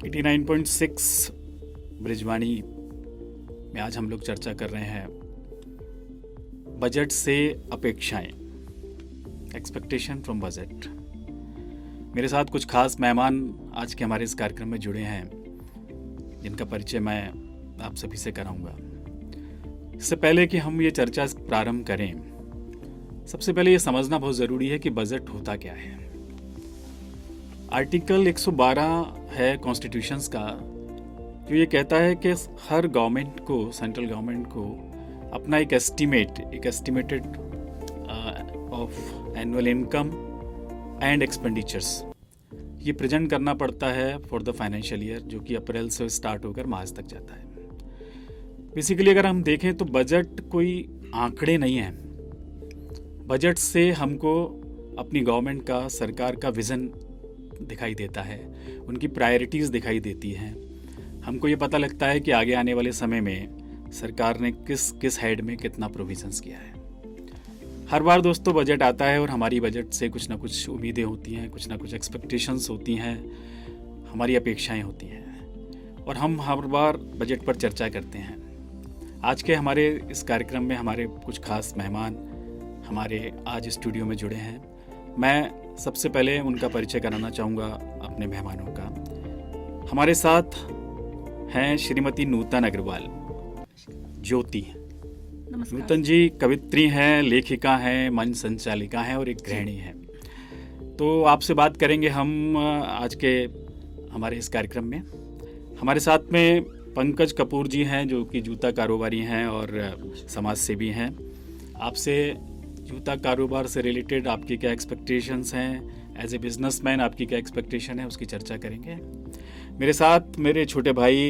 89.6 ब्रिजवाणी में आज हम लोग चर्चा कर रहे हैं बजट से अपेक्षाएं, एक्सपेक्टेशन फ्रॉम बजट। मेरे साथ कुछ खास मेहमान आज के हमारे इस कार्यक्रम में जुड़े हैं जिनका परिचय मैं आप सभी से कराऊंगा। इससे पहले कि हम ये चर्चा प्रारंभ करें, सबसे पहले ये समझना बहुत ज़रूरी है कि बजट होता क्या है। आर्टिकल 112 है कॉन्स्टिट्यूशंस का, जो ये कहता है कि हर गवर्नमेंट को, सेंट्रल गवर्नमेंट को अपना एक estimated of annual income and expenditures ये प्रेजेंट करना पड़ता है फॉर द फाइनेंशियल ईयर, जो कि अप्रैल से स्टार्ट होकर मार्च तक जाता है। बेसिकली अगर हम देखें तो बजट कोई आंकड़े नहीं है। बजट से हमको अपनी गवर्नमेंट का, सरकार का विज़न दिखाई देता है, उनकी प्रायोरिटीज़ दिखाई देती हैं। हमको ये पता लगता है कि आगे आने वाले समय में सरकार ने किस हेड में कितना प्रोविजंस किया है। हर बार दोस्तों बजट आता है और हमारी बजट से कुछ ना कुछ उम्मीदें होती हैं, कुछ ना कुछ एक्सपेक्टेशंस होती हैं, हमारी अपेक्षाएं होती हैं और हम हर बार बजट पर चर्चा करते हैं। आज के हमारे इस कार्यक्रम में हमारे कुछ खास मेहमान हमारे आज स्टूडियो में जुड़े हैं। मैं सबसे पहले उनका परिचय कराना चाहूँगा अपने मेहमानों का। हमारे साथ हैं श्रीमती नूतन अग्रवाल, ज्योति। नूतन जी कवित्री हैं, लेखिका हैं, मंच संचालिका हैं और एक गृहिणी हैं। तो आपसे बात करेंगे हम आज के हमारे इस कार्यक्रम में। हमारे साथ में पंकज कपूर जी हैं, जो कि जूता कारोबारी हैं और समाज सेवी हैं। आपसे जूता कारोबार से रिलेटेड आपकी क्या एक्सपेक्टेशंस हैं, एज ए बिजनेसमैन आपकी क्या एक्सपेक्टेशन है, उसकी चर्चा करेंगे। मेरे साथ मेरे छोटे भाई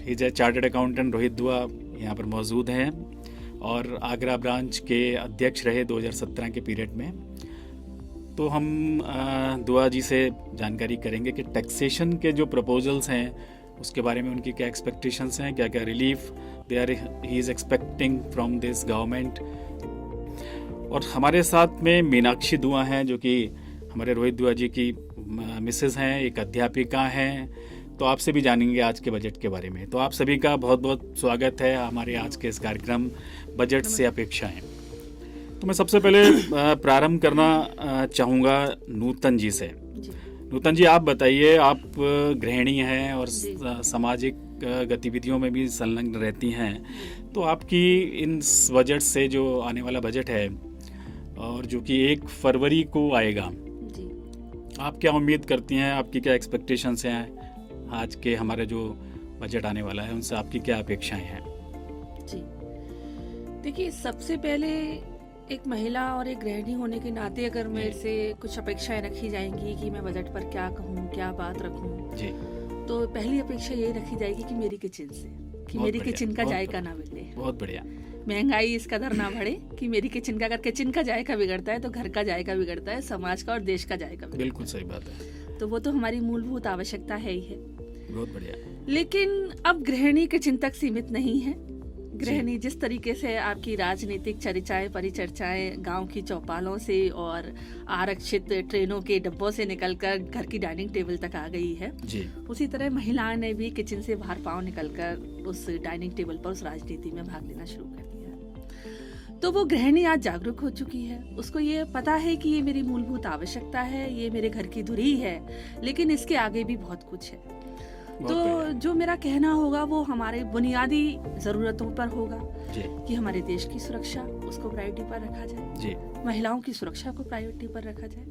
is a chartered accountant Rohit दुआ यहाँ पर मौजूद हैं और आगरा ब्रांच के अध्यक्ष रहे 2017 के पीरियड में। तो हम दुआ जी से जानकारी करेंगे कि टैक्सेशन के जो प्रपोजल्स हैं उसके बारे में उनकी क्या एक्सपेक्टेशंस हैं, क्या क्या relief he is expecting from this government. और हमारे साथ में मीनाक्षी दुआ हैं, जो कि हमारे रोहित दुआ जी की मिसेस हैं, एक अध्यापिका हैं। तो आपसे भी जानेंगे आज के बजट के बारे में। तो आप सभी का बहुत बहुत स्वागत है हमारे आज के इस कार्यक्रम बजट से अपेक्षाएं। तो मैं सबसे पहले प्रारंभ करना चाहूँगा नूतन जी से। नूतन जी, आप बताइए, आप गृहिणी हैं और सामाजिक गतिविधियों में भी संलग्न रहती हैं। तो आपकी इन बजट से जो आने वाला बजट है और जो कि 1 फरवरी को आएगा, आप क्या उम्मीद करती हैं, आपकी क्या एक्सपेक्टेशंस हैं आज के हमारे जो बजट आने वाला है उनसे आपकी क्या अपेक्षाएं हैं? जी देखिए, सबसे पहले एक महिला और एक गृहिणी होने के नाते अगर मेरे से कुछ अपेक्षाएं रखी जाएंगी कि मैं बजट पर क्या कहूँ, क्या बात रखूँ जी, तो पहली अपेक्षा यही रखी जाएगी कि मेरी किचन से, कि मेरी किचन का जायका ना बिगड़े। बहुत बढ़िया। महंगाई इस कदर ना बढ़े कि मेरी किचन का, अगर किचन का जायका बिगड़ता है तो घर का जायका बिगड़ता है, समाज का और देश का जायका बिगड़ता है। बिल्कुल सही बात है। तो वो तो हमारी मूलभूत आवश्यकता है ही है। बहुत बढ़िया। लेकिन अब गृहिणी किचन तक सीमित नहीं है। गृहिणी जिस तरीके से आपकी राजनीतिक चर्चाएं, परिचर्चाएं गांव की चौपालों से और आरक्षित ट्रेनों के डब्बों से निकलकर घर की डाइनिंग टेबल तक आ गई है जी, उसी तरह महिलाओं ने भी किचन से बाहर पांव निकलकर उस डाइनिंग टेबल पर, उस राजनीति में भाग लेना शुरू कर दिया है। तो वो गृहिणी आज जागरूक हो चुकी है। उसको ये पता है कि ये मेरी मूलभूत आवश्यकता है, ये मेरे घर की धुरी है, लेकिन इसके आगे भी बहुत कुछ है। तो जो मेरा कहना होगा वो हमारे बुनियादी जरूरतों पर होगा कि हमारे देश की सुरक्षा, उसको प्रायोरिटी पर रखा जाए, महिलाओं की सुरक्षा को प्रायोरिटी पर रखा जाए,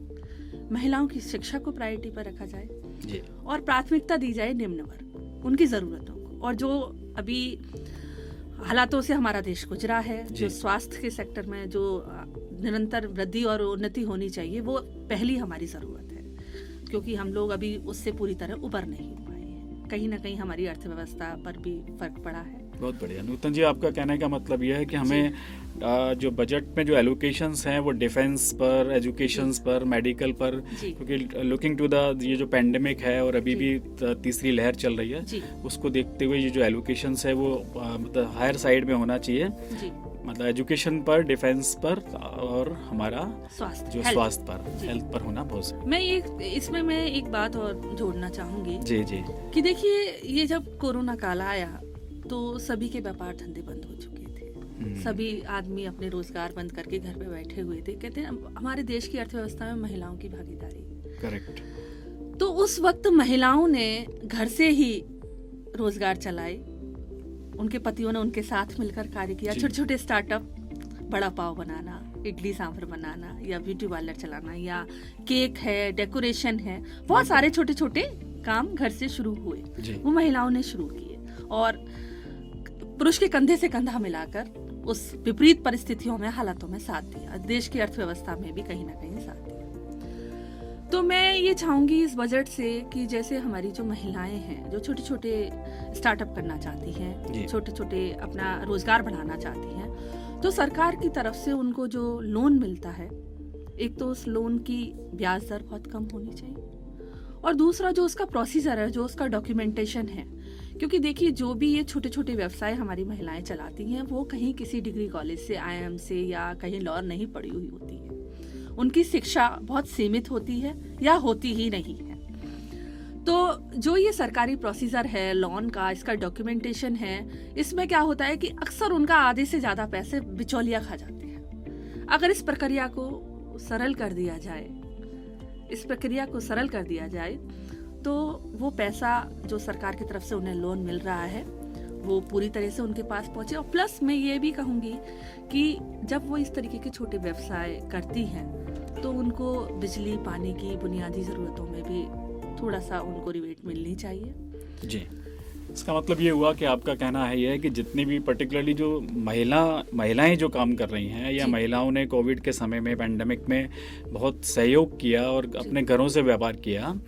महिलाओं की शिक्षा को प्रायोरिटी पर रखा जाए और प्राथमिकता दी जाए निम्न वर्ग, उनकी जरूरतों को। और जो अभी हालातों से हमारा देश गुजरा है, जो स्वास्थ्य के सेक्टर में जो निरंतर वृद्धि और उन्नति होनी चाहिए, वो पहली हमारी जरूरत है, क्योंकि हम लोग अभी उससे पूरी तरह उबर नहीं पाए हैं। कहीं ना कहीं हमारी अर्थव्यवस्था पर भी फर्क पड़ा है। बहुत बढ़िया। नूतन जी, आपका कहने का मतलब यह है कि हमें जो बजट में जो एलोकेशंस हैं वो डिफेंस पर, एजुकेशन पर, मेडिकल पर, क्योंकि लुकिंग टू द ये जो पेंडेमिक है और अभी भी तीसरी लहर चल रही है, उसको देखते हुए ये जो एलोकेशंस है वो मतलब हायर साइड में होना चाहिए। मतलब एजुकेशन पर, डिफेंस पर और हमारा स्वास्थ्य, जो health। स्वास्थ्य पर, जी। हेल्थ पर होना बहुत जरूरी मैं एक बात और जोड़ना चाहूंगी है। जी जी कि देखिए, ये जब कोरोना काल आया तो सभी के व्यापार धंधे बंद हो चुके थे। सभी आदमी अपने रोजगार बंद करके घर पे बैठे हुए थे। कहते हैं हमारे देश की अर्थव्यवस्था में महिलाओं की भागीदारी, करेक्ट। तो उस वक्त महिलाओं ने घर से ही रोजगार चलाए। उनके पतियों ने उनके साथ मिलकर कार्य किया। जी। छोटे छोटे स्टार्टअप, बड़ा पाव बनाना, इडली सांभर बनाना, या ब्यूटी पार्लर चलाना, या केक है, डेकोरेशन है, बहुत सारे छोटे छोटे काम घर से शुरू हुए। जी। वो महिलाओं ने शुरू किए और पुरुष के कंधे से कंधा मिलाकर उस विपरीत परिस्थितियों में, हालातों में साथ दिया। देश की अर्थव्यवस्था में भी कहीं ना कहीं साथ दिया। तो मैं ये चाहूंगी इस बजट से कि जैसे हमारी जो महिलाएं हैं, जो छोटे छोटे स्टार्टअप करना चाहती जी। हैं, छोटे छोटे अपना रोजगार बढ़ाना चाहती हैं, तो सरकार की तरफ से उनको जो लोन मिलता है, एक तो उस लोन की ब्याज दर बहुत कम होनी चाहिए, और दूसरा जो उसका प्रोसीजर है, जो उसका डॉक्यूमेंटेशन है। क्योंकि देखिए, जो भी ये छोटे छोटे व्यवसाय हमारी महिलाएं चलाती हैं, वो कहीं किसी डिग्री कॉलेज से, IIM से, या कहीं लॉ नहीं पढ़ी हुई होती है। उनकी शिक्षा बहुत सीमित होती है या होती ही नहीं है। तो जो ये सरकारी प्रोसीजर है लोन का, इसका डॉक्यूमेंटेशन है, इसमें क्या होता है कि अक्सर उनका आधे से ज्यादा पैसे बिचौलिया खा जाते हैं। अगर इस प्रक्रिया को सरल कर दिया जाए, तो वो पैसा जो सरकार की तरफ से उन्हें लोन मिल रहा है, वो पूरी तरह से उनके पास पहुंचे। और प्लस मैं ये भी कहूंगी कि जब वो इस तरीके के छोटे व्यवसाय करती हैं, तो उनको बिजली पानी की बुनियादी ज़रूरतों में भी थोड़ा सा उनको रिबेट मिलनी चाहिए। जी। इसका मतलब ये हुआ कि आपका कहना है ये है कि जितनी भी पर्टिकुलरली जो महिलाएं जो काम कर रही हैं, या जी। महिलाओं ने कोविड के समय में, पैंडेमिक में बहुत सहयोग किया और अपने घरों से व्यापार किया,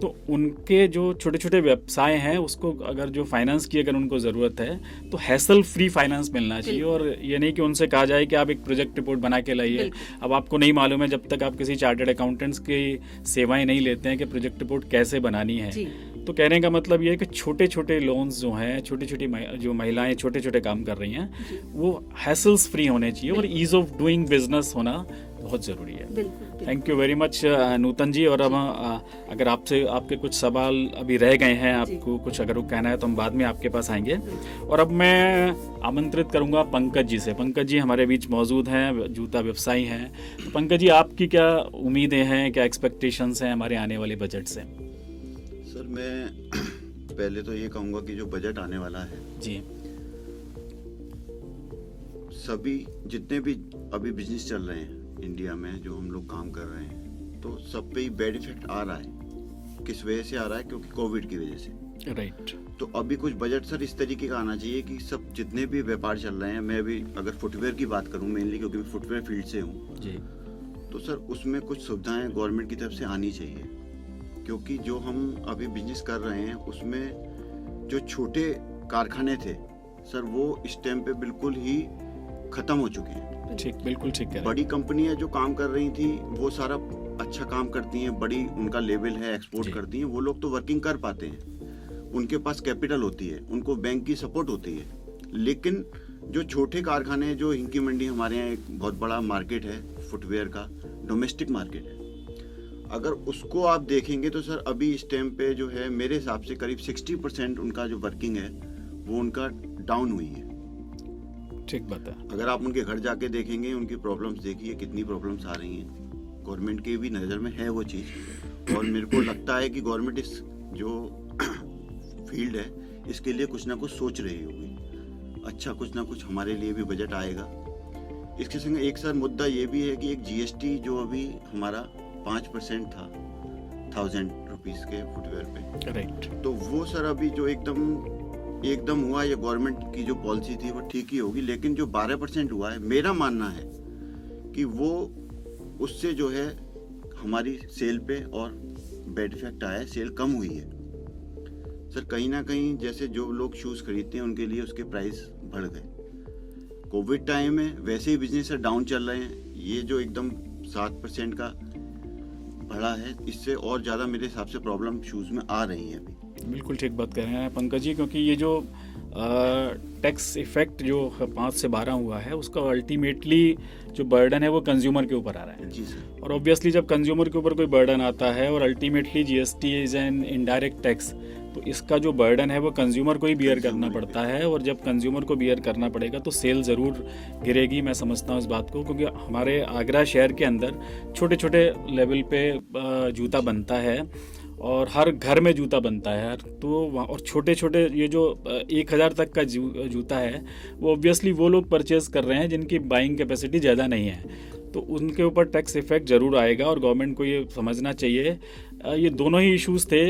तो उनके जो छोटे छोटे व्यवसाय हैं, उसको अगर जो फाइनेंस की अगर उनको ज़रूरत है, तो हैसल फ्री फाइनेंस मिलना चाहिए। और ये नहीं कि उनसे कहा जाए कि आप एक प्रोजेक्ट रिपोर्ट बना के लाइए। अब आपको नहीं मालूम है, जब तक आप किसी चार्टर्ड अकाउंटेंट्स की सेवाएं नहीं लेते हैं कि प्रोजेक्ट रिपोर्ट कैसे बनानी है। जी। तो कहने का मतलब ये है कि छोटे छोटे लोन्स जो हैं, छोटी छोटी जो महिलाएं छोटे छोटे काम कर रही हैं, वो हैसल्स फ्री होने चाहिए और ईज ऑफ डूइंग बिजनेस होना बहुत ज़रूरी है। बिल्कुल। थैंक यू वेरी मच नूतन जी। और अब अगर आपके कुछ सवाल अभी रह गए हैं, आपको कुछ अगर वो कहना है, तो हम बाद में आपके पास आएंगे। और अब मैं आमंत्रित करूंगा पंकज जी से। पंकज जी हमारे बीच मौजूद हैं, जूता व्यवसायी हैं। तो पंकज जी, आपकी क्या उम्मीदें हैं, क्या एक्सपेक्टेशंस हैं हमारे आने वाले बजट से? सर, मैं पहले तो ये कहूँगा कि जो बजट आने वाला है जी, सभी जितने भी अभी बिजनेस चल रहे हैं इंडिया में, जो हम लोग काम कर रहे हैं, तो सब पे ही बैड इफेक्ट आ रहा है। किस वजह से आ रहा है? क्योंकि कोविड की वजह से। राइट। तो अभी कुछ बजट सर इस तरीके का आना चाहिए कि सब जितने भी व्यापार चल रहे हैं, मैं अभी अगर फुटवेयर की बात करूँ मेनली, क्योंकि मैं फुटवेयर फील्ड से हूँ जी, तो सर उसमें कुछ सुविधाएं गवर्नमेंट की तरफ से आनी चाहिए। क्योंकि जो हम अभी बिजनेस कर रहे हैं, उसमें जो छोटे कारखाने थे सर, वो इस टाइम पे बिल्कुल ही खत्म हो चुके हैं। ठीक, बिल्कुल ठीक है। बड़ी कंपनियां जो काम कर रही थी, वो सारा अच्छा काम करती हैं, बड़ी उनका लेवल है, एक्सपोर्ट करती हैं, वो लोग तो वर्किंग कर पाते हैं, उनके पास कैपिटल होती है, उनको बैंक की सपोर्ट होती है। लेकिन जो छोटे कारखाने, जो हिंकी मंडी हमारे यहाँ एक बहुत बड़ा मार्केट है फुटवेयर का, डोमेस्टिक मार्केट है, अगर उसको आप देखेंगे तो सर अभी इस टाइम पे जो है, मेरे हिसाब से करीब 60% उनका जो वर्किंग है वो उनका डाउन हुई है। ठीक बात है। अगर आप उनके घर जाके देखेंगे, उनकी प्रॉब्लम्स देखिए, कितनी प्रॉब्लम्स आ रही हैं। गवर्नमेंट के भी नज़र में है वो चीज़, और मेरे को लगता है कि गवर्नमेंट इस जो फील्ड है, इसके लिए कुछ ना कुछ सोच रही होगी। अच्छा, कुछ ना कुछ हमारे लिए भी बजट आएगा। इसके संग एक सर मुद्दा ये भी है कि एक GST जो अभी हमारा 5% था 1000 रुपीज़ के फुटवेयर पे, राइट। तो वो सर अभी जो एकदम हुआ, ये गवर्नमेंट की जो पॉलिसी थी वो ठीक ही होगी। लेकिन जो 12% हुआ है, मेरा मानना है कि वो उससे जो है हमारी सेल पे और बैड इफेक्ट आया है, सेल कम हुई है सर। कहीं ना कहीं जैसे जो लोग शूज़ खरीदते हैं, उनके लिए उसके प्राइस बढ़ गए। कोविड टाइम में वैसे ही बिजनेस डाउन चल रहे हैं, ये जो एकदम 7% का बढ़ा है, इससे और ज़्यादा मेरे हिसाब से प्रॉब्लम शूज़ में आ रही है अभी। बिल्कुल ठीक बात कह रहे हैं पंकज जी, क्योंकि ये जो टैक्स इफेक्ट जो 5 से 12 हुआ है उसका अल्टीमेटली जो बर्डन है वो कंज्यूमर के ऊपर आ रहा है। जी सर। और ऑब्वियसली जब कंज्यूमर के ऊपर कोई बर्डन आता है और ultimately GST is an indirect tax, तो इसका जो बर्डन है वो कंज्यूमर को ही बियर करना पड़ता है। और जब कंज्यूमर को बियर करना पड़ेगा तो सेल ज़रूर गिरेगी, मैं समझता हूँ इस बात को, क्योंकि हमारे आगरा शहर के अंदर छोटे छोटे लेवल पे जूता बनता है और हर घर में जूता बनता है यार। तो और छोटे छोटे ये जो 1000 तक का जूता है वो ऑब्वियसली वो लोग परचेज़ कर रहे हैं जिनकी बाइंग कैपेसिटी ज़्यादा नहीं है, तो उनके ऊपर टैक्स इफेक्ट ज़रूर आएगा। और गवर्नमेंट को ये समझना चाहिए, ये दोनों ही इश्यूज थे।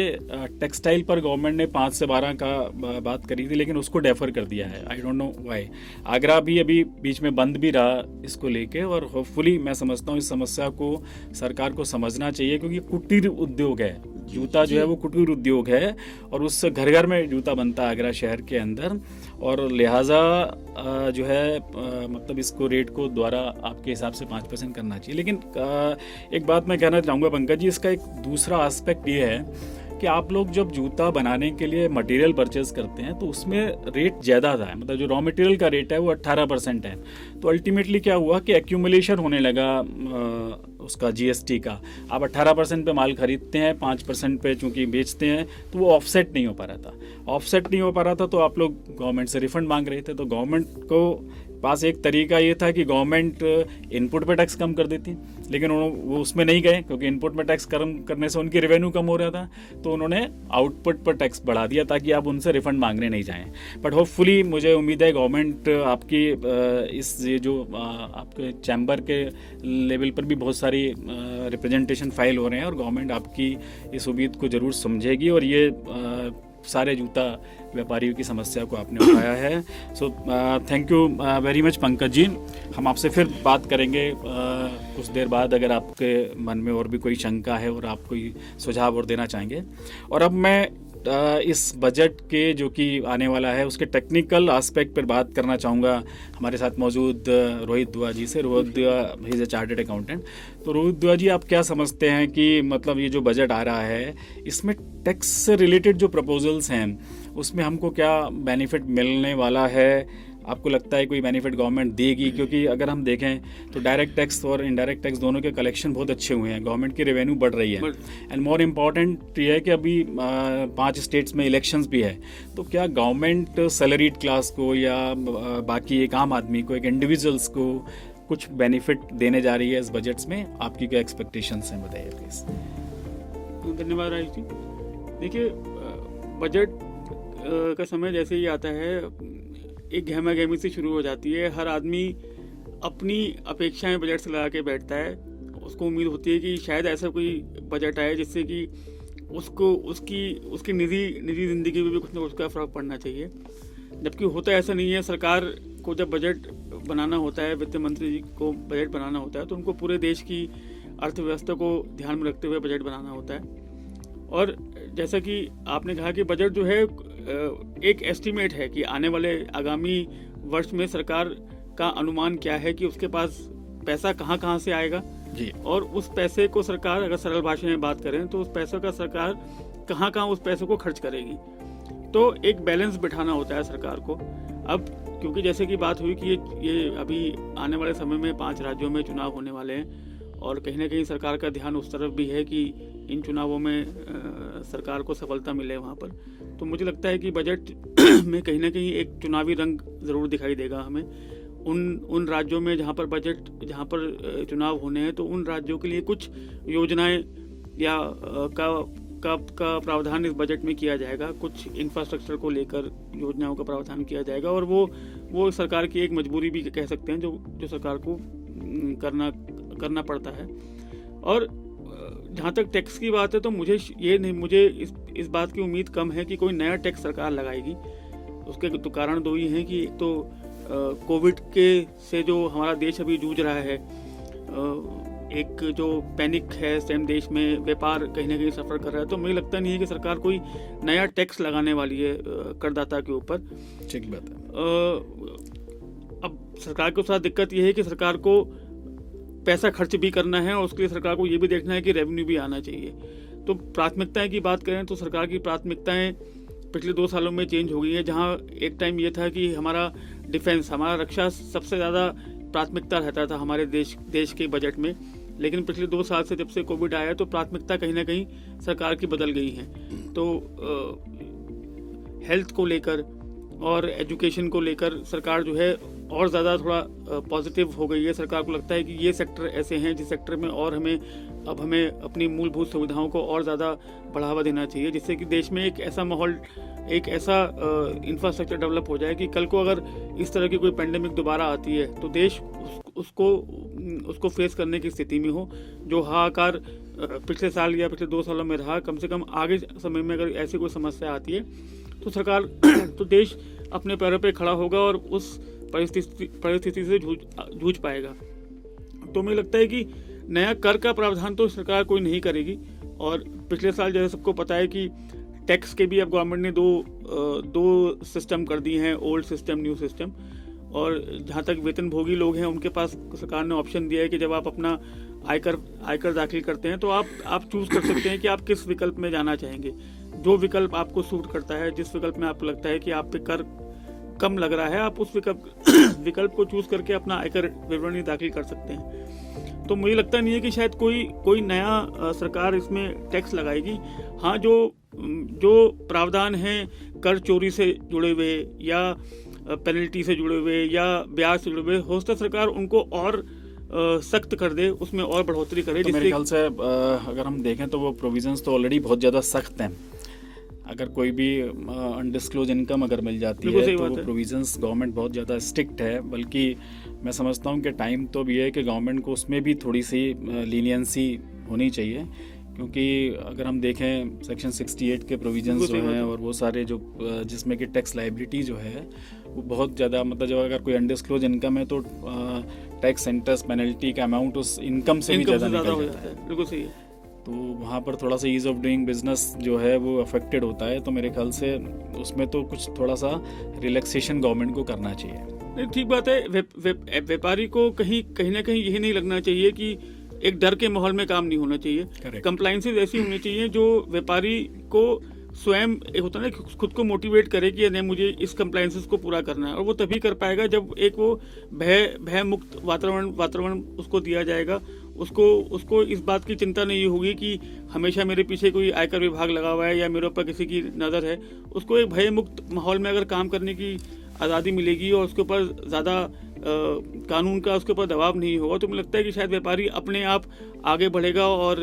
टेक्सटाइल पर गवर्नमेंट ने 5 से 12 का बात करी थी लेकिन उसको डेफर कर दिया है, I don't know why. Agra भी अभी बीच में बंद भी रहा इसको लेके, और होपफुली मैं समझता हूँ इस समस्या को सरकार को समझना चाहिए, क्योंकि कुटीर उद्योग है, जूता जो है वो कुटीर उद्योग है और उससे घर घर में जूता बनता है आगरा शहर के अंदर। और लिहाजा जो है मतलब इसको रेट को द्वारा आपके हिसाब से 5% करना चाहिए। लेकिन एक बात मैं कहना चाहूँगा पंकज जी, इसका एक दूसरा एस्पेक्ट ये है कि आप लोग जब जूता बनाने के लिए मटेरियल परचेज करते हैं तो उसमें रेट ज़्यादा था, मतलब जो रॉ मटेरियल का रेट है वो 18% है। तो अल्टीमेटली क्या हुआ कि एक्यूमुलेशन होने लगा उसका जीएसटी का। आप 18% पे माल खरीदते हैं, 5% पे चूंकि बेचते हैं, तो वो ऑफसेट नहीं हो पा रहा था। ऑफसेट नहीं हो पा रहा था तो आप लोग गवर्नमेंट से रिफंड मांग रहे थे। तो गवर्नमेंट को पास एक तरीका ये था कि गवर्नमेंट इनपुट पे टैक्स कम कर देती, लेकिन वो उसमें नहीं गए, क्योंकि इनपुट में टैक्स कम करने से उनकी रेवेन्यू कम हो रहा था। तो उन्होंने आउटपुट पर टैक्स बढ़ा दिया ताकि आप उनसे रिफंड मांगने नहीं जाएं। बट होपफुली मुझे उम्मीद है गवर्नमेंट आपकी इस ये जो आपके चैम्बर के लेवल पर भी बहुत सारी रिप्रेजेंटेशन फाइल हो रहे हैं और गवर्नमेंट आपकी इस उम्मीद को ज़रूर समझेगी और ये सारे जूता व्यापारियों की समस्या को आपने उठाया है। So thank you very much Pankaj ji. हम आपसे फिर बात करेंगे कुछ देर बाद, अगर आपके मन में और भी कोई शंका है और आप कोई सुझाव और देना चाहेंगे। और अब मैं इस बजट के जो कि आने वाला है उसके टेक्निकल एस्पेक्ट पर बात करना चाहूँगा हमारे साथ मौजूद रोहित दुआ जी से। रोहित दुआ he is a chartered accountant. तो रोहित दुआ जी, आप क्या समझते हैं कि मतलब ये जो बजट आ रहा है इसमें टैक्स से रिलेटेड जो प्रपोजल्स हैं उसमें हमको क्या बेनिफिट मिलने वाला है? आपको लगता है कोई बेनिफिट गवर्नमेंट देगी? क्योंकि अगर हम देखें तो डायरेक्ट टैक्स और इनडायरेक्ट टैक्स दोनों के कलेक्शन बहुत अच्छे हुए हैं, गवर्नमेंट की रेवेन्यू बढ़ रही है। एंड मोर इम्पॉर्टेंट ये है कि अभी 5 स्टेट्स में इलेक्शंस भी है, तो क्या गवर्नमेंट सैलरीड क्लास को या बाकी एक आम आदमी को, एक इंडिविजुअल्स को कुछ बेनिफिट देने जा रही है इस बजट्स में? आपकी क्या एक्सपेक्टेशंस हैं, बताइए प्लीज़। धन्यवाद राजेश जी। देखिए, बजट का समय जैसे ही आता है एक गहमा गहमी से शुरू हो जाती है। हर आदमी अपनी अपेक्षाएं बजट से लगा के बैठता है। उसको उम्मीद होती है कि शायद ऐसा कोई बजट आए जिससे कि उसको उसकी निजी ज़िंदगी में भी कुछ ना कुछ का फ़र्क पड़ना चाहिए, जबकि होता ऐसा नहीं है। सरकार को जब बजट बनाना होता है, वित्त मंत्री जी को बजट बनाना होता है, तो उनको पूरे देश की अर्थव्यवस्था को ध्यान में रखते हुए बजट बनाना होता है। और जैसा कि आपने कहा कि बजट जो है एक एस्टीमेट है कि आने वाले आगामी वर्ष में सरकार का अनुमान क्या है कि उसके पास पैसा कहाँ से आएगा जी, और उस पैसे को सरकार, अगर सरल भाषा में बात करें तो उस पैसे का सरकार कहाँ उस पैसे को खर्च करेगी। तो एक बैलेंस बिठाना होता है सरकार को। अब क्योंकि जैसे कि बात हुई कि ये अभी आने वाले समय में 5 राज्यों में चुनाव होने वाले हैं और कहीं ना कहीं सरकार का ध्यान उस तरफ भी है कि इन चुनावों में सरकार को सफलता मिले वहाँ पर। तो मुझे लगता है कि बजट में कहीं ना कहीं एक चुनावी रंग ज़रूर दिखाई देगा हमें। उन राज्यों में जहाँ पर चुनाव होने हैं, तो उन राज्यों के लिए कुछ योजनाएं या का प्रावधान इस बजट में किया जाएगा। कुछ इंफ्रास्ट्रक्चर को लेकर योजनाओं का प्रावधान किया जाएगा और वो सरकार की एक मजबूरी भी कह सकते हैं जो सरकार को करना पड़ता है। और जहाँ तक टैक्स की बात है तो मुझे इस बात की उम्मीद कम है कि कोई नया टैक्स सरकार लगाएगी। उसके तो कारण 2 ही हैं कि एक तो कोविड के से जो हमारा देश अभी जूझ रहा है, एक जो पैनिक है स्वयं देश में, व्यापार कहीं ना कहीं सफ़र कर रहा है। तो मुझे लगता नहीं है कि सरकार कोई नया टैक्स लगाने वाली है करदाता के ऊपर। ठीक बात है। अब सरकार के साथ दिक्कत यह है कि सरकार को पैसा खर्च भी करना है और उसके लिए सरकार को ये भी देखना है कि रेवेन्यू भी आना चाहिए। तो प्राथमिकताएं की बात करें तो सरकार की प्राथमिकताएं पिछले 2 सालों में चेंज हो गई है। जहाँ एक टाइम ये था कि हमारा डिफेंस, हमारा रक्षा सबसे ज़्यादा प्राथमिकता रहता था हमारे देश के बजट में, लेकिन पिछले 2 साल से जब से कोविड आया तो प्राथमिकता कहीं ना कहीं सरकार की बदल गई है। तो हेल्थ को लेकर और एजुकेशन को लेकर सरकार जो है और ज़्यादा थोड़ा पॉजिटिव हो गई है। सरकार को लगता है कि ये सेक्टर ऐसे हैं जिस सेक्टर में और हमें अपनी मूलभूत सुविधाओं को और ज़्यादा बढ़ावा देना चाहिए, जिससे कि देश में एक ऐसा माहौल, एक ऐसा इंफ्रास्ट्रक्चर डेवलप हो जाए कि कल को अगर इस तरह की कोई पेंडेमिक दोबारा आती है तो देश उसको फेस करने की स्थिति में हो। जो हाहाकार पिछले साल या पिछले 2 सालों में रहा, कम से कम आगे समय में अगर ऐसी कोई समस्या आती है तो सरकार तो देश अपने पैरों पे खड़ा होगा और उस परिस्थिति से जूझ पाएगा। तो मुझे लगता है कि नया कर का प्रावधान तो सरकार कोई नहीं करेगी। और पिछले साल जैसे सबको पता है कि टैक्स के भी अब गवर्नमेंट ने दो सिस्टम कर दिए हैं, ओल्ड सिस्टम, न्यू सिस्टम। और जहाँ तक वेतनभोगी लोग हैं उनके पास सरकार ने ऑप्शन दिया है कि जब आप अपना आयकर दाखिल करते हैं तो आप चूज कर सकते हैं कि आप किस विकल्प में जाना चाहेंगे। जो विकल्प आपको सूट करता है, जिस विकल्प में आपको लगता है कि आप पे कर कम लग रहा है, आप उस विकल्प को चूज करके अपना आयकर विवरणी दाखिल कर सकते हैं। तो मुझे लगता नहीं है कि शायद कोई नया सरकार इसमें टैक्स लगाएगी। हाँ, जो प्रावधान हैं कर चोरी से जुड़े हुए या पेनल्टी से जुड़े हुए या ब्याज से जुड़े हुए, हो सकता है सरकार उनको और सख्त कर दे, उसमें और बढ़ोतरी करे। तो मेरे ख्याल से अगर हम देखें तो वो प्रोविजंस तो ऑलरेडी बहुत ज़्यादा सख्त हैं। अगर कोई भी अनडिस्क्लोज इनकम अगर मिल जाती है तो वो प्रोविजंस गवर्नमेंट बहुत ज़्यादा स्ट्रिक्ट है। बल्कि मैं समझता हूँ कि टाइम तो भी है कि गवर्नमेंट को उसमें भी थोड़ी सी लीनियंसी होनी चाहिए, क्योंकि अगर हम देखें सेक्शन 68 के प्रोविजंस जो हैं और वो सारे जो जिसमें कि टैक्स लाइबिलिटी जो है वो बहुत ज़्यादा, मतलब जब अगर कोई अनडिस्क्लोज इनकम है तो टैक्स इंटरेस्ट पेनल्टी का अमाउंट उस इनकम से भी ज़्यादा निकल जाता है। बिल्कुल सही है। तो वहाँ पर थोड़ा सा ईज़ ऑफ डूइंग बिजनेस जो है वो अफेक्टेड होता है। तो मेरे ख्याल से उसमें तो कुछ थोड़ा सा रिलैक्सेशन गवर्नमेंट को करना चाहिए। नहीं, ठीक बात है। व्यापारी को कहीं ना कहीं यही नहीं लगना चाहिए कि एक डर के माहौल में काम नहीं होना चाहिए। कंप्लाइंसेस ऐसी होनी चाहिए जो व्यापारी को स्वयं एक होता है ना, खुद को मोटिवेट करे कि नहीं, मुझे इस कंप्लाइंसेस को पूरा करना है। और वो तभी कर पाएगा जब एक वो भय मुक्त वातावरण उसको दिया जाएगा। उसको इस बात की चिंता नहीं होगी कि हमेशा मेरे पीछे कोई आयकर विभाग लगा हुआ है या मेरे ऊपर किसी की नज़र है। उसको एक भय मुक्त माहौल में अगर काम करने की आज़ादी मिलेगी और उसके ऊपर ज़्यादा कानून का उसके ऊपर दबाव नहीं होगा, तो मुझे लगता है कि शायद व्यापारी अपने आप आगे बढ़ेगा और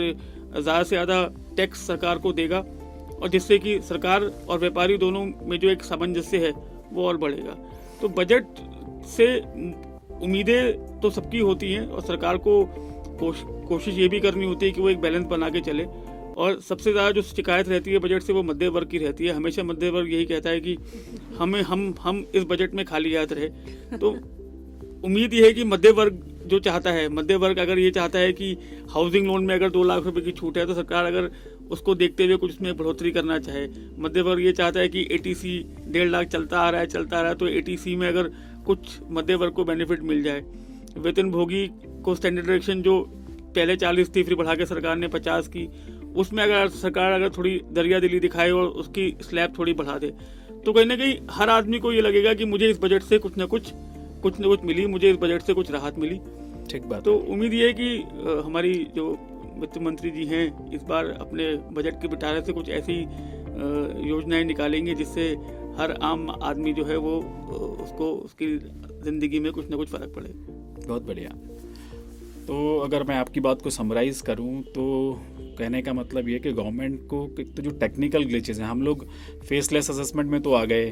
ज़्यादा से ज़्यादा टैक्स सरकार को देगा, और जिससे कि सरकार और व्यापारी दोनों में जो एक सामंजस्य है वो और बढ़ेगा। तो बजट से उम्मीदें तो सबकी होती हैं और सरकार को कोशिश ये भी करनी होती है कि वो एक बैलेंस बना के चले। और सबसे ज़्यादा जो शिकायत रहती है बजट से वो मध्य वर्ग की रहती है। हमेशा मध्य वर्ग यही कहता है कि हम इस बजट में खाली हाथ रहे। तो उम्मीद ये है कि मध्य वर्ग जो चाहता है, मध्य वर्ग अगर ये चाहता है कि हाउसिंग लोन में अगर 2 लाख रुपए की छूट है तो सरकार अगर उसको देखते हुए कुछ उसमें बढ़ोतरी करना चाहे। मध्य वर्ग ये चाहता है कि ATC 1.5 लाख चलता आ रहा है, तो ATC में अगर कुछ मध्य वर्ग को बेनिफिट मिल जाए। वेतनभोगी को स्टैंडर्ड डायरेक्शन जो पहले 40 थी, फिर बढ़ा के सरकार ने 50 की, उसमें अगर सरकार थोड़ी दरिया दिली दिखाए और उसकी स्लैब थोड़ी बढ़ा दे, तो कहीं ना कहीं हर आदमी को ये लगेगा कि मुझे इस बजट से कुछ न कुछ मिली, मुझे इस बजट से कुछ राहत मिली। ठीक बात। तो उम्मीद ये है कि हमारी जो वित्त मंत्री जी हैं इस बार अपने बजट के पिटारे से कुछ ऐसी योजनाएं निकालेंगे जिससे हर आम आदमी जो है वो उसकी ज़िंदगी में कुछ ना कुछ फ़र्क पड़े। बहुत बढ़िया। तो अगर मैं आपकी बात को समराइज करूं तो कहने का मतलब ये कि गवर्नमेंट को तो जो टेक्निकल ग्लिचेस हैं, हम लोग फेसलेस असेसमेंट में तो आ गए,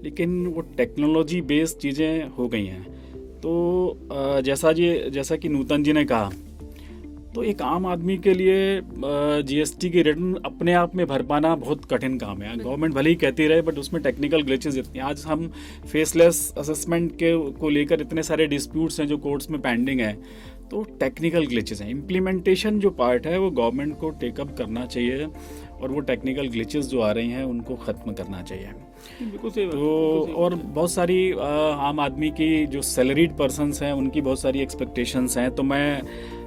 लेकिन वो टेक्नोलॉजी बेस्ड चीज़ें हो गई हैं। तो जैसा कि नूतन जी ने कहा, तो एक आम आदमी के लिए GST की रिटर्न अपने आप में भर पाना बहुत कठिन काम है। गवर्नमेंट भले ही कहती रहे, बट उसमें टेक्निकल ग्लिचेस इतनी, आज हम फेसलेस असेसमेंट को लेकर इतने सारे डिस्प्यूट्स हैं जो कोर्ट्स में पेंडिंग है, तो टेक्निकल ग्लिचेस हैं। इम्प्लीमेंटेशन जो पार्ट है वो गवर्नमेंट को टेकअप करना चाहिए और वो टेक्निकल ग्लिचेस जो आ रही हैं उनको ख़त्म करना चाहिए। बिल्कुल सही बात, तो बिल्कुल सही और बात है। बहुत सारी आम आदमी की जो सैलरीड पर्सन्स हैं उनकी बहुत सारी एक्सपेक्टेशंस हैं, तो मैं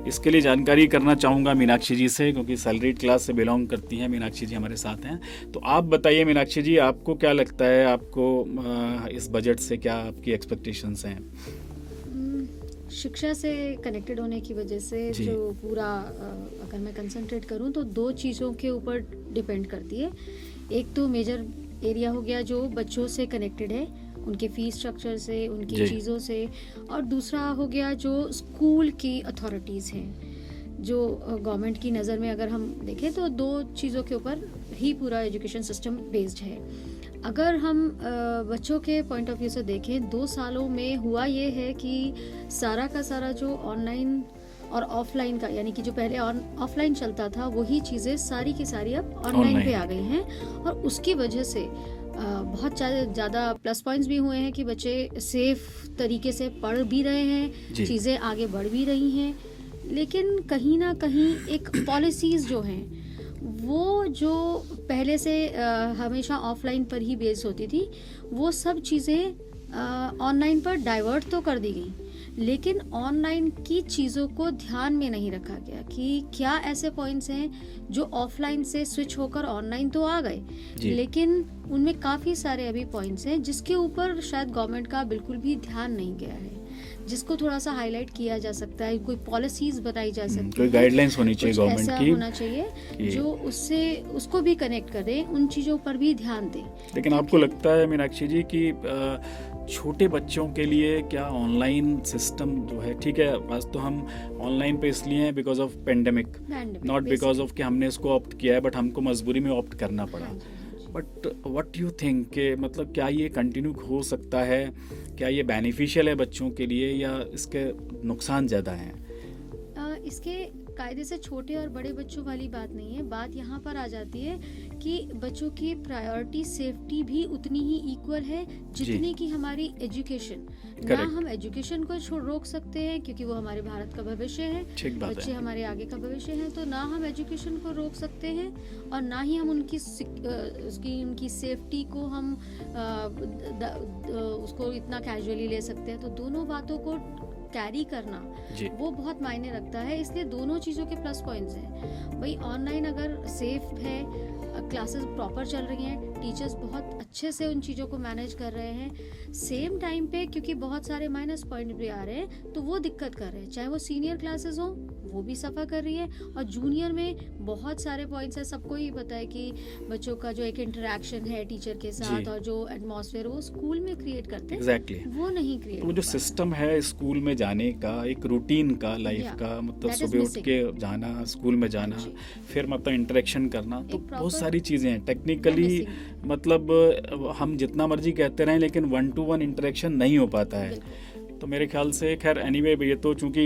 इसके लिए जानकारी करना चाहूँगा मीनाक्षी जी से, क्योंकि सैलरीड क्लास से बिलोंग करती हैं मीनाक्षी जी, हमारे साथ हैं। तो आप बताइए मीनाक्षी जी, आपको क्या लगता है, आपको इस बजट से क्या आपकी एक्सपेक्टेशंस हैं? शिक्षा से कनेक्टेड होने की वजह से जी। जो पूरा अगर मैं कंसंट्रेट करूं तो दो चीज़ों के ऊपर डिपेंड करती है। एक तो मेजर एरिया हो गया जो बच्चों से कनेक्टेड है, उनके फीस स्ट्रक्चर से, उनकी जी। चीज़ों से, और दूसरा हो गया जो स्कूल की अथॉरिटीज़ हैं, जो गवर्नमेंट की नज़र में अगर हम देखें तो दो चीज़ों के ऊपर ही पूरा एजुकेशन सिस्टम बेस्ड है। अगर हम बच्चों के पॉइंट ऑफ व्यू से देखें, 2 सालों में हुआ ये है कि सारा का सारा जो ऑनलाइन और ऑफलाइन का, यानी कि जो पहले ऑफलाइन चलता था वही चीज़ें सारी की सारी अब ऑनलाइन पे आ गई हैं, और उसकी वजह से बहुत ज़्यादा प्लस पॉइंट्स भी हुए हैं कि बच्चे सेफ तरीके से पढ़ भी रहे हैं, जी। चीज़ें आगे बढ़ भी रही हैं। लेकिन कहीं ना कहीं एक पॉलिसीज़ जो हैं वो जो पहले से हमेशा ऑफलाइन पर ही बेस्ड होती थी, वो सब चीज़ें ऑनलाइन पर डाइवर्ट तो कर दी गई, लेकिन ऑनलाइन की चीज़ों को ध्यान में नहीं रखा गया कि क्या ऐसे पॉइंट्स हैं जो ऑफलाइन से स्विच होकर ऑनलाइन तो आ गए, जी। लेकिन उनमें काफ़ी सारे अभी पॉइंट्स हैं जिसके ऊपर शायद गवर्नमेंट का बिल्कुल भी ध्यान नहीं गया है, जिसको थोड़ा सा हाईलाइट किया जा सकता है, कोई पॉलिसीज बताई जा सकती कोई है, गाइडलाइंस होनी चाहिए कुछ गवर्नमेंट ऐसा की। होना चाहिए कि- जो उससे उसको भी कनेक्ट करे, उन चीज़ों पर भी ध्यान दें। लेकिन आपको लगता है मीनाक्षी जी कि छोटे बच्चों के लिए क्या ऑनलाइन सिस्टम जो है, ठीक है, बस तो हम ऑनलाइन पे इसलिए हैं because of pandemic, not because of कि हमने इसको ऑप्ट किया है, बट हमको मजबूरी में ऑप्ट करना पड़ा। बट व्हाट यू थिंक कि मतलब क्या ये कंटिन्यू हो सकता है, क्या ये बेनिफिशियल है बच्चों के लिए, या इसके नुकसान ज़्यादा हैं? इसके कायदे से छोटे और बड़े बच्चों वाली बात नहीं है, बात यहाँ पर आ जाती है कि बच्चों की प्रायोरिटी सेफ्टी भी उतनी ही इक्वल है जितनी कि हमारी एजुकेशन। ना Correct. हम एजुकेशन को रोक सकते हैं क्योंकि वो हमारे भारत का भविष्य है, ठीक बात बच्चे है। हमारे आगे का भविष्य है, तो ना हम एजुकेशन को रोक सकते हैं और ना ही हम उनकी उनकी सेफ्टी को हम उसको इतना कैजुअली ले सकते हैं। तो दोनों बातों को कैरी करना जी। वो बहुत मायने रखता है, इसलिए दोनों चीज़ों के प्लस पॉइंट्स हैं। भाई ऑनलाइन अगर सेफ है, क्लासेस प्रॉपर चल रही हैं, टीचर्स बहुत अच्छे से उन चीज़ों को मैनेज कर रहे हैं, सेम टाइम पे क्योंकि बहुत सारे माइनस पॉइंट भी आ रहे हैं तो वो दिक्कत कर रहे हैं, चाहे वो सीनियर क्लासेस हों वो भी सफ़र कर रही है, और जूनियर में बहुत सारे पॉइंट्स हैं। सबको ही पता है कि बच्चों का जो एक इंटरेक्शन है टीचर के साथ जी। और जो एटमॉस्फेयर वो स्कूल में क्रिएट करते हैं एग्जैक्टली। वो नहीं क्रिएट, तो जो सिस्टम है स्कूल में जाने का, एक रूटीन का, लाइफ Yeah, का, मतलब that is सुबह उठ missing. के जाना, स्कूल में जाना, जी। फिर मतलब इंटरेक्शन करना, तो एक बहुत proper- सारी चीज़ें हैं टेक्निकली, missing. मतलब हम जितना मर्जी कहते रहें लेकिन 1-to-1 इंटरेक्शन नहीं हो पाता है। बिल्कुल। तो मेरे ख्याल से खैर एनीवे ये तो चूंकि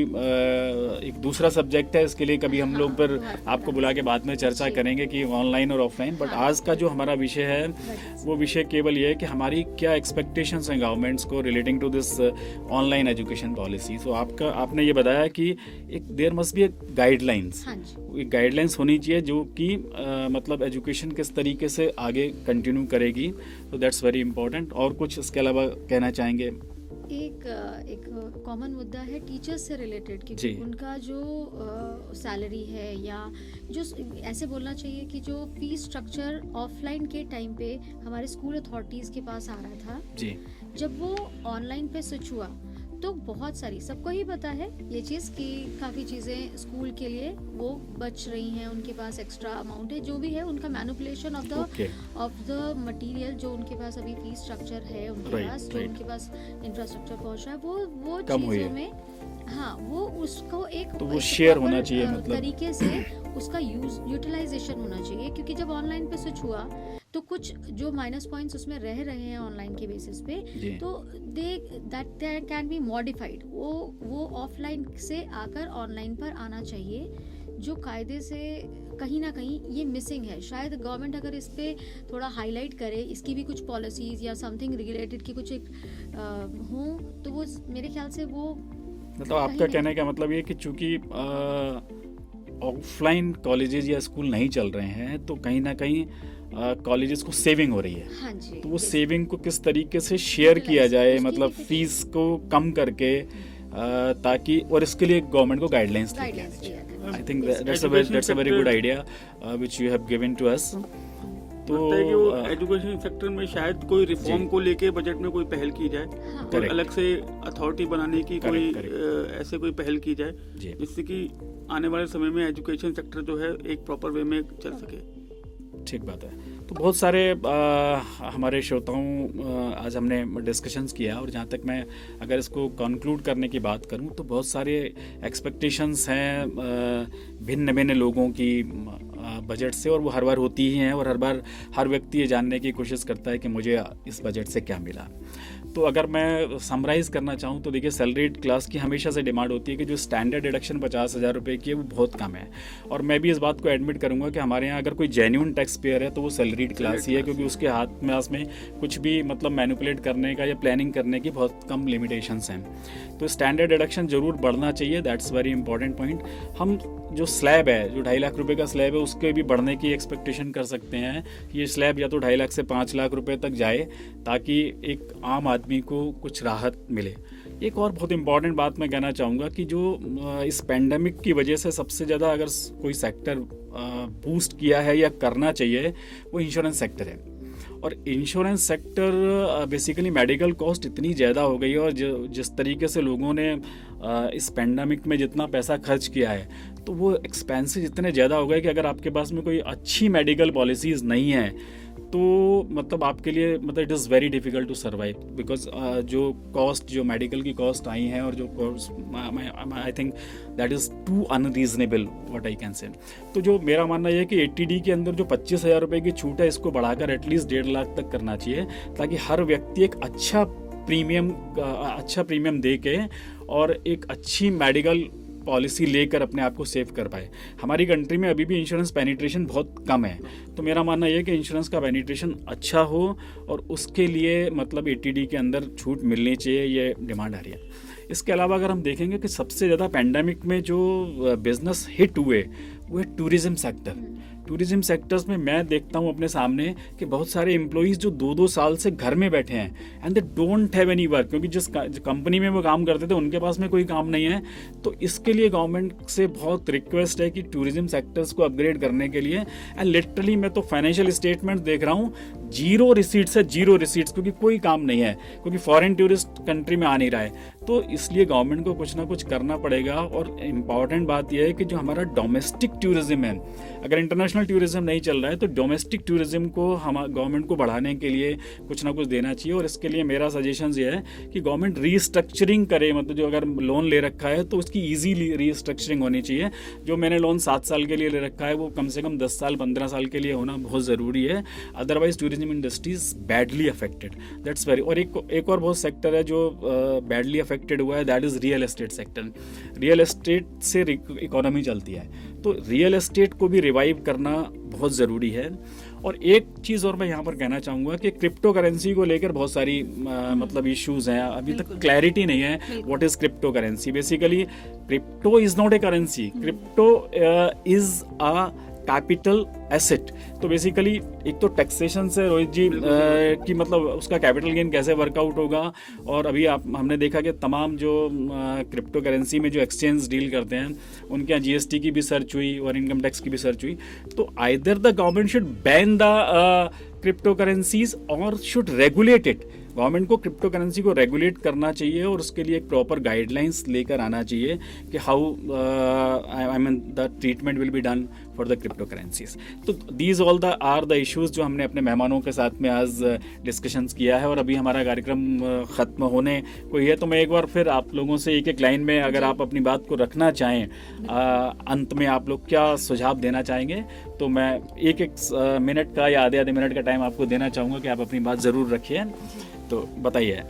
एक दूसरा सब्जेक्ट है, इसके लिए कभी हम लोग पर आपको बुला के बाद में चर्चा जी। करेंगे कि ऑनलाइन और ऑफलाइन, बट हाँ। आज का जो हमारा विषय है Right. वो विषय केवल ये है कि हमारी क्या एक्सपेक्टेशंस हैं गवर्नमेंट्स को relating to this online education policy. तो आपने ये बताया कि एक देयर मस्ट बी गाइडलाइंस, हाँ जी। एक गाइडलाइंस होनी चाहिए जो कि मतलब एजुकेशन किस तरीके से आगे कंटिन्यू करेगी, तो दैट्स वेरी इंपॉर्टेंट। और कुछ इसके अलावा कहना चाहेंगे? एक कॉमन मुद्दा है टीचर्स से रिलेटेड कि जी। उनका जो सैलरी है, या जो ऐसे बोलना चाहिए कि जो फीस स्ट्रक्चर ऑफलाइन के टाइम पे हमारे स्कूल अथॉरिटीज़ के पास आ रहा था, जी। जब वो ऑनलाइन पे स्विच हुआ तो बहुत सारी, सबको ही पता है ये चीज़ कि काफ़ी चीज़ें स्कूल के लिए वो बच रही हैं, उनके पास एक्स्ट्रा अमाउंट है, जो भी है उनका manipulation Okay. Of the material जो उनके पास अभी फीस स्ट्रक्चर है उनके Right, पास, जो right. उनके पास इंफ्रास्ट्रक्चर पहुंच रहा है, वो कम हुई चीज़ों है। में, हाँ, वो उसको एक तो वो एक share proper, होना चाहिए, मतलब तरीके से उसका यूटिलाइजेशन होना चाहिए, क्योंकि जब ऑनलाइन पे स्विच हुआ तो कुछ जो माइनस पॉइंट्स उसमें रह रहे हैं ऑनलाइन के बेसिस पे, जी। तो दैट कैन बी मॉडिफाइड, वो ऑफलाइन से आकर ऑनलाइन पर आना चाहिए, जो कायदे से कहीं ना कहीं ये मिसिंग है। शायद गवर्नमेंट अगर इस पे थोड़ा हाईलाइट करे, इसकी भी कुछ पॉलिसीज या समथिंग रिलेटेड की कुछ एक हो, तो वो मेरे ख्याल से वो मतलब आपका कहने का मतलब ये कि चूंकि ऑफलाइन कॉलेजेस या स्कूल नहीं चल रहे हैं, तो कहीं ना कहीं कॉलेजेस को सेविंग हो रही है, हाँ जी, तो वो सेविंग को किस तरीके से शेयर किया जाए, उसकी मतलब भी फीस को कम करके ताकि, और इसके लिए गवर्नमेंट को गाइडलाइंस लेके गाइडलाइंस आनी चाहिए। दिया I think Yes. That's a very good idea which you have given to us. तो लगता है कि वो एजुकेशन सेक्टर में शायद कोई रिफॉर्म जी। को लेके बजट में कोई पहल की जाए, हाँ। कोई Correct. अलग से अथॉरिटी बनाने की Correct, कोई ऐसे कोई पहल की जाए जी, जिससे कि आने वाले समय में एजुकेशन सेक्टर जो है एक प्रॉपर वे में चल सके। ठीक बात है। तो बहुत सारे हमारे श्रोताओं आज हमने डिस्कशंस किया, और जहाँ तक मैं अगर इसको कंक्लूड करने की बात करूँ तो बहुत सारे एक्सपेक्टेशंस हैं भिन्न भिन्न लोगों की बजट से, और वो हर बार होती ही हैं, और हर बार हर व्यक्ति ये जानने की कोशिश करता है कि मुझे इस बजट से क्या मिला। तो अगर मैं समराइज़ करना चाहूँ तो देखिए, सैलरीड क्लास की हमेशा से डिमांड होती है कि जो स्टैंडर्ड डिडक्शन 50,000 रुपये की है वो बहुत कम है, और मैं भी इस बात को एडमिट करूँगा कि हमारे यहाँ अगर कोई जेन्युइन टैक्स पेयर है तो वो सैलरीड क्लास ही है, क्योंकि उसके हाथ में उसमें कुछ भी मतलब मैनिपुलेट करने का या प्लानिंग करने की बहुत कम लिमिटेशंस हैं। तो स्टैंडर्ड डिडक्शन ज़रूर बढ़ना चाहिए, दैट्स वेरी इंपॉर्टेंट पॉइंट। हम जो स्लैब है, जो 2.5 लाख रुपए का स्लैब है, उसके भी बढ़ने की एक्सपेक्टेशन कर सकते हैं। ये स्लैब या तो 2.5 लाख से 5 लाख रुपए तक जाए, ताकि एक आम आदमी को कुछ राहत मिले। एक और बहुत इंपॉर्टेंट बात मैं कहना चाहूँगा कि जो इस पेंडेमिक की वजह से सबसे ज़्यादा अगर कोई सेक्टर बूस्ट किया है या करना चाहिए, वो इंश्योरेंस सेक्टर है। और insurance sector basically medical cost इतनी ज़्यादा हो गई है, और जिस तरीके से लोगों ने इस पेंडेमिक में जितना पैसा खर्च किया है, तो वो एक्सपेंसेस इतने ज़्यादा हो गए कि अगर आपके पास में कोई अच्छी मेडिकल पॉलिसीज़ नहीं है तो मतलब आपके लिए मतलब it is very difficult to survive, because जो मेडिकल की कॉस्ट आई हैं, और जो cost I think that is too unreasonable what I can say. तो जो मेरा मानना यह है कि 80D के अंदर जो 25,000 रुपये की छूट है, इसको बढ़ाकर एटलीस्ट 1.5 लाख तक करना चाहिए, ताकि हर व्यक्ति एक अच्छा प्रीमियम दे के और एक अच्छी मेडिकल पॉलिसी लेकर अपने आप को सेव कर पाए। हमारी कंट्री में अभी भी इंश्योरेंस पेनिट्रेशन बहुत कम है, तो मेरा मानना यह है कि इंश्योरेंस का पेनिट्रेशन अच्छा हो, और उसके लिए मतलब 80D के अंदर छूट मिलनी चाहिए, ये डिमांड आ रही है। इसके अलावा अगर हम देखेंगे कि सबसे ज़्यादा पेंडेमिक में जो बिजनेस हिट हुए वो है टूरिज़्म सेक्टर। टूरिज़्म सेक्टर्स में मैं देखता हूँ अपने सामने कि बहुत सारे एम्प्लॉइज़ जो 2-2 साल से घर में बैठे हैं, and they don't have any work, क्योंकि जिस कंपनी में वो काम करते थे उनके पास में कोई काम नहीं है। तो इसके लिए गवर्नमेंट से बहुत रिक्वेस्ट है कि टूरिज़्म सेक्टर्स को अपग्रेड करने के लिए, एंड लिटरली मैं तो फाइनेंशियल स्टेटमेंट देख रहा हूँ, जीरो रिसीट्स, क्योंकि कोई काम नहीं है, क्योंकि फॉरेन टूरिस्ट कंट्री में आ नहीं रहा है। तो इसलिए गवर्नमेंट को कुछ ना कुछ करना पड़ेगा। और इम्पॉर्टेंट बात यह है कि जो हमारा डोमेस्टिक टूरिज्म है, अगर इंटरनेशनल टूरिज्म नहीं चल रहा है तो डोमेस्टिक टूरिज्म को हम गवर्नमेंट को बढ़ाने के लिए कुछ ना कुछ देना चाहिए। और इसके लिए मेरा सजेशन ये है कि गवर्नमेंट रीस्ट्रक्चरिंग करे, मतलब जो अगर लोन ले रखा है तो उसकी ईजी रीस्ट्रक्चरिंग होनी चाहिए। जो मैंने लोन 7 साल के लिए ले रखा है वो कम से कम 10 साल 15 साल के लिए होना बहुत ज़रूरी है, otherwise tourism industry is badly affected, that's very. और एक और बहुत सेक्टर है जो बैडली अफेक्टेड हुआ है, that is real estate sector. Real estate से इकोनॉमी चलती है, तो रियल एस्टेट को भी रिवाइव करना बहुत ज़रूरी है। और एक चीज़ और मैं यहाँ पर कहना चाहूँगा कि क्रिप्टो करेंसी को लेकर बहुत सारी मतलब इश्यूज़ हैं, अभी तक क्लैरिटी नहीं है what is crypto currency. Basically crypto is not a currency, crypto is a capital asset. तो बेसिकली एक तो टैक्सेशन से रोहित जी कि मतलब उसका कैपिटल गेन कैसे वर्कआउट होगा। और अभी हमने देखा कि तमाम जो क्रिप्टो करेंसी में जो एक्सचेंज डील करते हैं उनके यहाँ GST की भी सर्च हुई और इनकम टैक्स की भी सर्च हुई। तो either the government should ban the crypto currencies और शुड रेगुलेट इट। गवर्नमेंट को क्रिप्टो करेंसी को रेगुलेट करना चाहिए और उसके लिए एक प्रॉपर गाइडलाइंस लेकर आना चाहिए कि how I mean the treatment will be done for the cryptocurrencies. तो these all the are the issues जो हमने अपने मेहमानों के साथ में आज डिस्कशंस किया है। और अभी हमारा कार्यक्रम ख़त्म होने को ही है, तो मैं एक बार फिर आप लोगों से एक लाइन में अगर आप अपनी बात को रखना चाहें, अंत में आप लोग क्या सुझाव देना चाहेंगे, तो मैं एक मिनट का या आधे मिनट का टाइम आपको देना चाहूँगा कि आप अपनी बात ज़रूर रखिए। तो बताइए।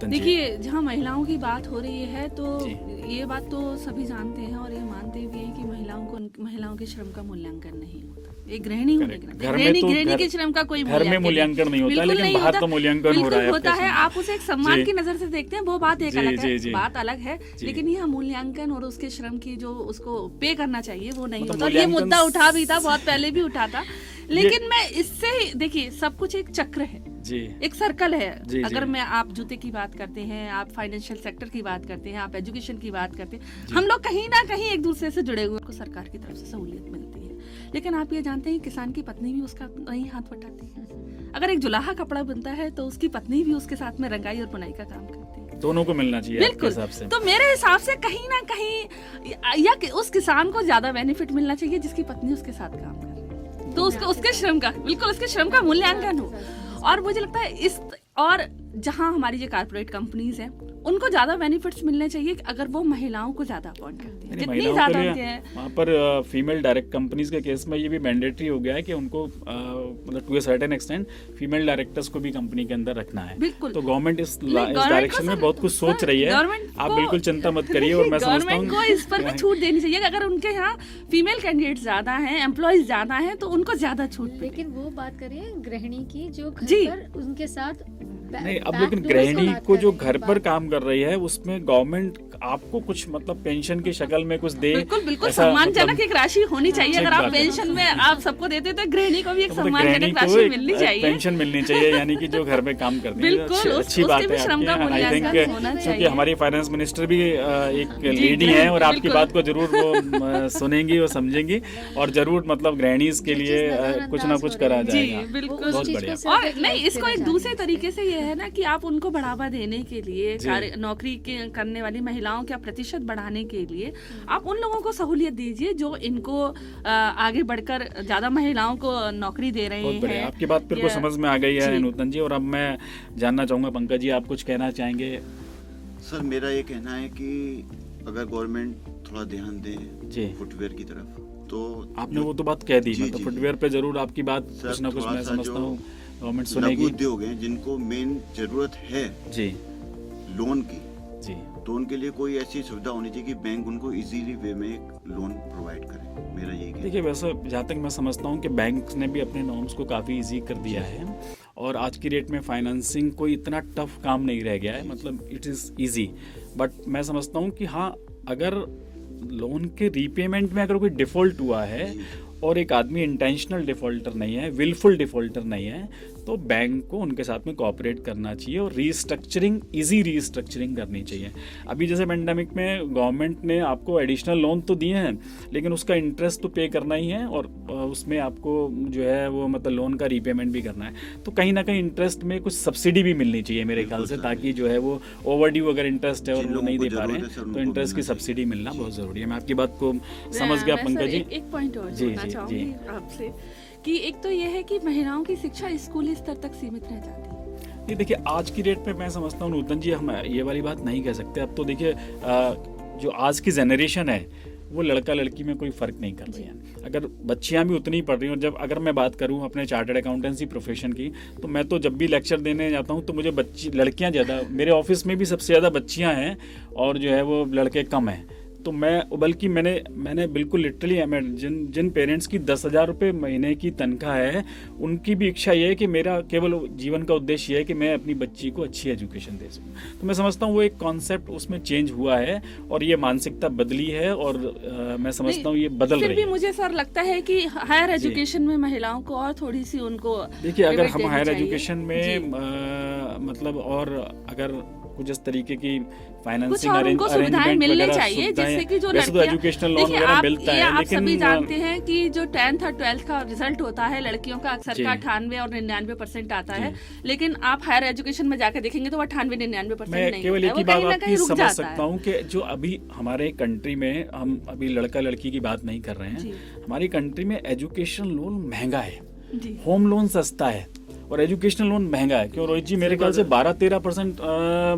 नूतन जी। देखिए, जहाँ महिलाओं की बात हो रही है तो जी। ये बात तो सभी जानते हैं और ये मानते भी हैं कि महिलाओं के श्रम का मूल्यांकन नहीं होता। एक गृहिणी होने के नाते, घर में तो गृहिणी के श्रम का कोई घर में मूल्यांकन नहीं होता, बिल्कुल लेकिन नहीं बाहर होता। तो मूल्यांकन हो बिल्कुल रहा है। होता आपके है, सामने। आप उसे एक सम्मान जी। की नजर से देखते हैं, वो बात एक जी, अलग जी, है, जी। बात अलग है। जी। लेकिन यह मूल्यांकन और उसके श्रम की जो उसको पे करना चाहिए वो नहीं मतलब होता। और ये मूल्यांकन मुद्दा उठा भी था, बहुत पहले भी उठा था, लेकिन मैं इससे ही देखिए, सब कुछ एक चक्र है, जी एक सर्कल है। जी, अगर जी। मैं आप जूते की बात करते हैं, आप फाइनेंशियल सेक्टर की बात करते हैं, आप एजुकेशन की बात करते हैं, हम लोग कहीं ना कहीं एक दूसरे से जुड़े हुए को सरकार की तरफ से सहूलियत मिलती है। लेकिन आप ये जानते हैं किसान की पत्नी भी उसका नहीं हाथ बटाती है। अगर एक जुलाहा कपड़ा बनता है तो उसकी पत्नी भी उसके साथ में रंगाई और बुनाई का काम करती है। दोनों को मिलना चाहिए आपके बिल्कुल। हिसाब से। तो मेरे हिसाब से कहीं ना कहीं या कि उस किसान को ज्यादा बेनिफिट मिलना चाहिए जिसकी पत्नी उसके साथ काम कर रही है, तो उसके श्रम का, बिल्कुल उसके श्रम का मूल्यांकन हो। और मुझे लगता है और जहां हमारी जो कारपोरेट कंपनीज हैं उनको ज्यादा बेनिफिट्स मिलने चाहिए अगर वो महिलाओं को ज्यादा अपॉइंट करती है, जितनी महिलाओं ज्यादा के उनके लिए हैं। वहाँ पर फीमेल डायरेक्ट कंपनीज के केस में ये भी मैंडेटरी हो गया है कि उनको मतलब to a certain extent female directors को भी कंपनी के अंदर रखना है। बिल्कुल। तो गवर्नमेंट इस government डायरेक्शन को में बहुत कुछ सोच रही है। government आप को- बिल्कुल चिंता मत करिए। और मैं समझता गवर्नमेंट को हूँ इस पर भी छूट देनी चाहिए। अगर उनके यहाँ फीमेल कैंडिडेट ज्यादा हैं, एम्प्लॉयज ज्यादा हैं, तो उनको ज्यादा छूट मिले। लेकिन वो बात करें गृहिणी की जो घर जी। पर उनके साथ नहीं, अब लेकिन गृहिणी को जो घर पर काम कर रही है उसमें गवर्नमेंट आपको कुछ मतलब पेंशन की शक्ल में कुछ दे। बिल्कुल बिल्कुल ऐसा सम्मानजनक मतलब- एक राशि होनी चाहिए। ठीक अगर आप बात है। पेंशन में आप सबको देते तो गृहिणी को भी एक मतलब सम्मानजनक गृहिणी को राशि एक मिलनी चाहिए। पेंशन मिलनी चाहिए, यानी कि जो घर में काम करती है। बिल्कुल, अच्छी उसके बात भी है श्रम का आपकी। And I think मूल्यांकन होना क्योंकि चाहिए। हमारी फाइनेंस मिनिस्टर भी एक जी, लेडी है और आपकी बिल्कुल। बात को जरूर वो सुनेंगी और समझेंगी और जरूर मतलब गृहिणीज के लिए कुछ ना कुछ करा जी जाएगा। बिल्कुल। बहुत बढ़िया। और नहीं, इसको एक दूसरे तरीके से ये है ना कि आप उनको बढ़ावा देने के लिए, नौकरी करने वाली महिलाओं का प्रतिशत बढ़ाने के लिए आप उन लोगों को सहूलियत दीजिए जो इनको आगे बढ़कर ज्यादा महिलाओं को नौकरी दे रहे बहुत बढ़िया, हैं। आपकी बात बिल्कुल या- समझ में आ गई है जी। नूतन जी। और अब मैं जानना चाहूंगा पंकज जी, आप कुछ कहना चाहेंगे? सर मेरा ये कहना है कि अगर गवर्नमेंट थोड़ा ध्यान दे जी। फुटवेयर की तरफ, तो आपने वो तो बात कह दी, जी, मतलब जी। फुटवेयर पे जरूर आपकी बात सर, कुछ ना कुछ थोड़ा मैं सा समझता जो हूँ गवर्नमेंट लघु सुनेगी। उद्योग हैं जिनको मेन जरूरत है जी लोन की, जी तो उनके लिए कोई ऐसी सुविधा होनी चाहिए कि बैंक उनको इजीली वे में एक लोन प्रोवाइड करे। मेरा यही कहना है। देखिए, वैसे जहाँ तक मैं समझता हूँ कि बैंक ने भी अपने नॉर्म्स को काफ़ी इजी कर दिया है और आज की डेट में फाइनेंसिंग कोई इतना टफ काम नहीं रह गया है, मतलब इट इज़ इजी। बट मैं समझता हूँ कि हाँ, अगर लोन के रीपेमेंट में अगर कोई डिफ़ॉल्ट हुआ है और एक आदमी इंटेंशनल डिफ़ॉल्टर नहीं है, विलफुल डिफ़ॉल्टर नहीं है, तो बैंक को उनके साथ में कोऑपरेट करना चाहिए और रीस्ट्रक्चरिंग, इजी रीस्ट्रक्चरिंग करनी चाहिए। अभी जैसे पेंडेमिक में गवर्नमेंट ने आपको एडिशनल लोन तो दिए हैं, लेकिन उसका इंटरेस्ट तो पे करना ही है और उसमें आपको जो है वो मतलब लोन का रीपेमेंट भी करना है। तो कहीं ना कहीं इंटरेस्ट में कुछ सब्सिडी भी मिलनी चाहिए मेरे ख्याल से, ताकि जो है वो ओवरड्यू अगर इंटरेस्ट है और जिन वो लोगों नहीं को दे पा रहे जरूरत है, सर, हैं तो उनको इंटरेस्ट की मिलना सब्सिडी मिलना बहुत ज़रूरी है। मैं आपकी बात को समझ गया मैं पंकज सर जी। एक पॉइंट और जी, जोड़ना जी, चाहूंगी जी। आपसे कि एक तो ये है कि महिलाओं की शिक्षा स्कूली स्तर तक सीमित रह जाती है। ये देखिए, आज की डेट पे मैं समझता हूँ नूतन जी, हम ये वाली बात नहीं कह सकते। अब तो देखिए जो आज की जनरेशन है वो लड़का लड़की में कोई फ़र्क नहीं कर रही है। अगर बच्चियां भी उतनी ही पढ़ रही हैं, और जब अगर मैं बात करूं अपने चार्टर्ड अकाउंटेंसी प्रोफेशन की, तो मैं तो जब भी लेक्चर देने जाता हूं तो मुझे लड़कियां ज़्यादा, मेरे ऑफिस में भी सबसे ज़्यादा बच्चियां हैं और जो है वो लड़के कम हैं। तो मैं बल्कि मैंने बिल्कुल लिटरली जिन पेरेंट्स की 10,000 रुपये महीने की तनख्वाह है, उनकी भी इच्छा ये है कि मेरा केवल जीवन का उद्देश्य ये है कि मैं अपनी बच्ची को अच्छी एजुकेशन दे सकूँ। तो मैं समझता हूँ वो एक कॉन्सेप्ट उसमें चेंज हुआ है और ये मानसिकता बदली है और मैं समझता हूँ ये बदल फिर रही भी है। मुझे सर लगता है कि हायर एजुकेशन में महिलाओं को और थोड़ी सी उनको देखिए, अगर pivot हम देनी हायर चाहिए। एजुकेशन में मतलब और अगर कुछ इस तरीके की फाइनेंसिंग और उनको सुविधाएं मिलनी चाहिए जिससे कि जो वैसे तो लड़कियां, एजुकेशनल लोन देखिए वगैरह आप मिलता ये है, आप लेकिन सभी जानते हैं कि जो 10th और 12th का रिजल्ट होता है लड़कियों का अक्सर जी। का 98 और 99% आता जी। है, लेकिन आप हायर एजुकेशन में जाकर देखेंगे तो 98-99% मैं नहीं केवल होता है, एक ही वो बात कहीं ना आपकी कहीं रुक समझ जाता सकता है। हूँ कि जो अभी हमारे कंट्री में, हम अभी लड़का लड़की की बात नहीं कर रहे जी। हैं, हमारी कंट्री में एजुकेशन लोन महंगा है, जी होम लोन सस्ता है और एजुकेशनल लोन महंगा है। क्यों रोहित जी, मेरे ख्याल से 12-13%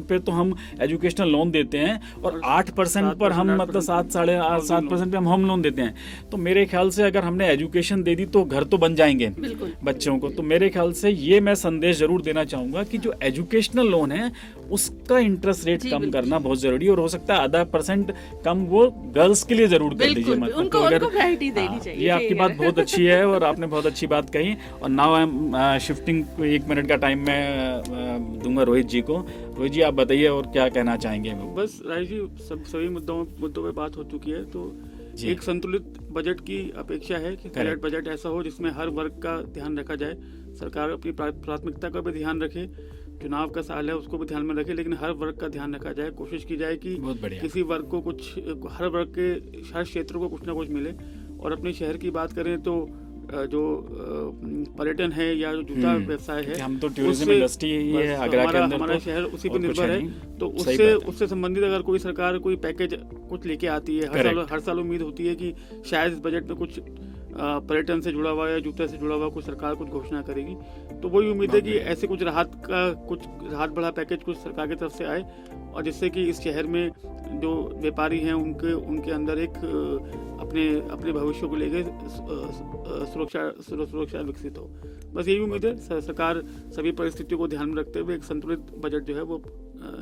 पे तो हम एजुकेशनल लोन देते हैं और 8% पर हम मतलब 7-7.5% पे हम होम लोन देते हैं। तो मेरे ख्याल से अगर हमने एजुकेशन दे दी तो घर तो बन जाएंगे बिल्कुल। बच्चों को। तो मेरे ख्याल से ये मैं संदेश जरूर देना चाहूंगा कि जो एजुकेशनल लोन है उसका इंटरेस्ट रेट जी, कम बिल्कुल। करना बहुत जरूरी है, और हो सकता है आधा % कम वो गर्ल्स के लिए जरूर कर दीजिए। बिल्कुल, उनको प्रायोरिटी देनी हाँ, चाहिए। ये आपकी बात बहुत अच्छी है और आपने बहुत अच्छी बात कही। और now I am shifting, 1 minute का टाइम मैं दूंगा रोहित जी को। रोहित जी आप बताइए और क्या कहना चाहेंगे। बस राज जी, सभी मुद्दों पे बात हो चुकी है। तो जी। एक संतुलित बजट की अपेक्षा है कि Correct. बजट ऐसा हो जिसमें हर वर्ग का ध्यान रखा जाए। सरकार अपनी प्राथमिकता का भी ध्यान रखे, चुनाव का साल है उसको भी ध्यान में रखे, लेकिन हर वर्ग का ध्यान रखा जाए। कोशिश की जाए कि बहुत बढ़िया। किसी वर्ग को कुछ, हर वर्ग के हर क्षेत्र को कुछ ना कुछ मिले। और अपने शहर की बात करें तो जो पर्यटन है या जो जूता व्यवसाय है, हम तो टूरिज्म उससे इंडस्ट्री ही है बस आगरा के अंदर, हमारा तो शहर उसी और पर कुछ निर्भर है है। नहीं। तो सही बात है। उससे संबंधित अगर कोई सरकार कोई पैकेज कुछ लेके आती है, Correct. हर साल उम्मीद होती है कि शायद इस बजट में कुछ पर्यटन से जुड़ा हुआ या जूते से जुड़ा हुआ कुछ सरकार कुछ घोषणा करेगी। तो वही उम्मीद है कि ऐसे कुछ राहत बड़ा पैकेज कुछ सरकार की तरफ से आए, और जिससे कि इस शहर में जो व्यापारी हैं उनके अंदर एक अपने भविष्य को लेकर सुरक्षा विकसित हो। बस यही उम्मीद है। सरकार सभी परिस्थितियों को ध्यान में रखते हुए एक संतुलित बजट जो है वो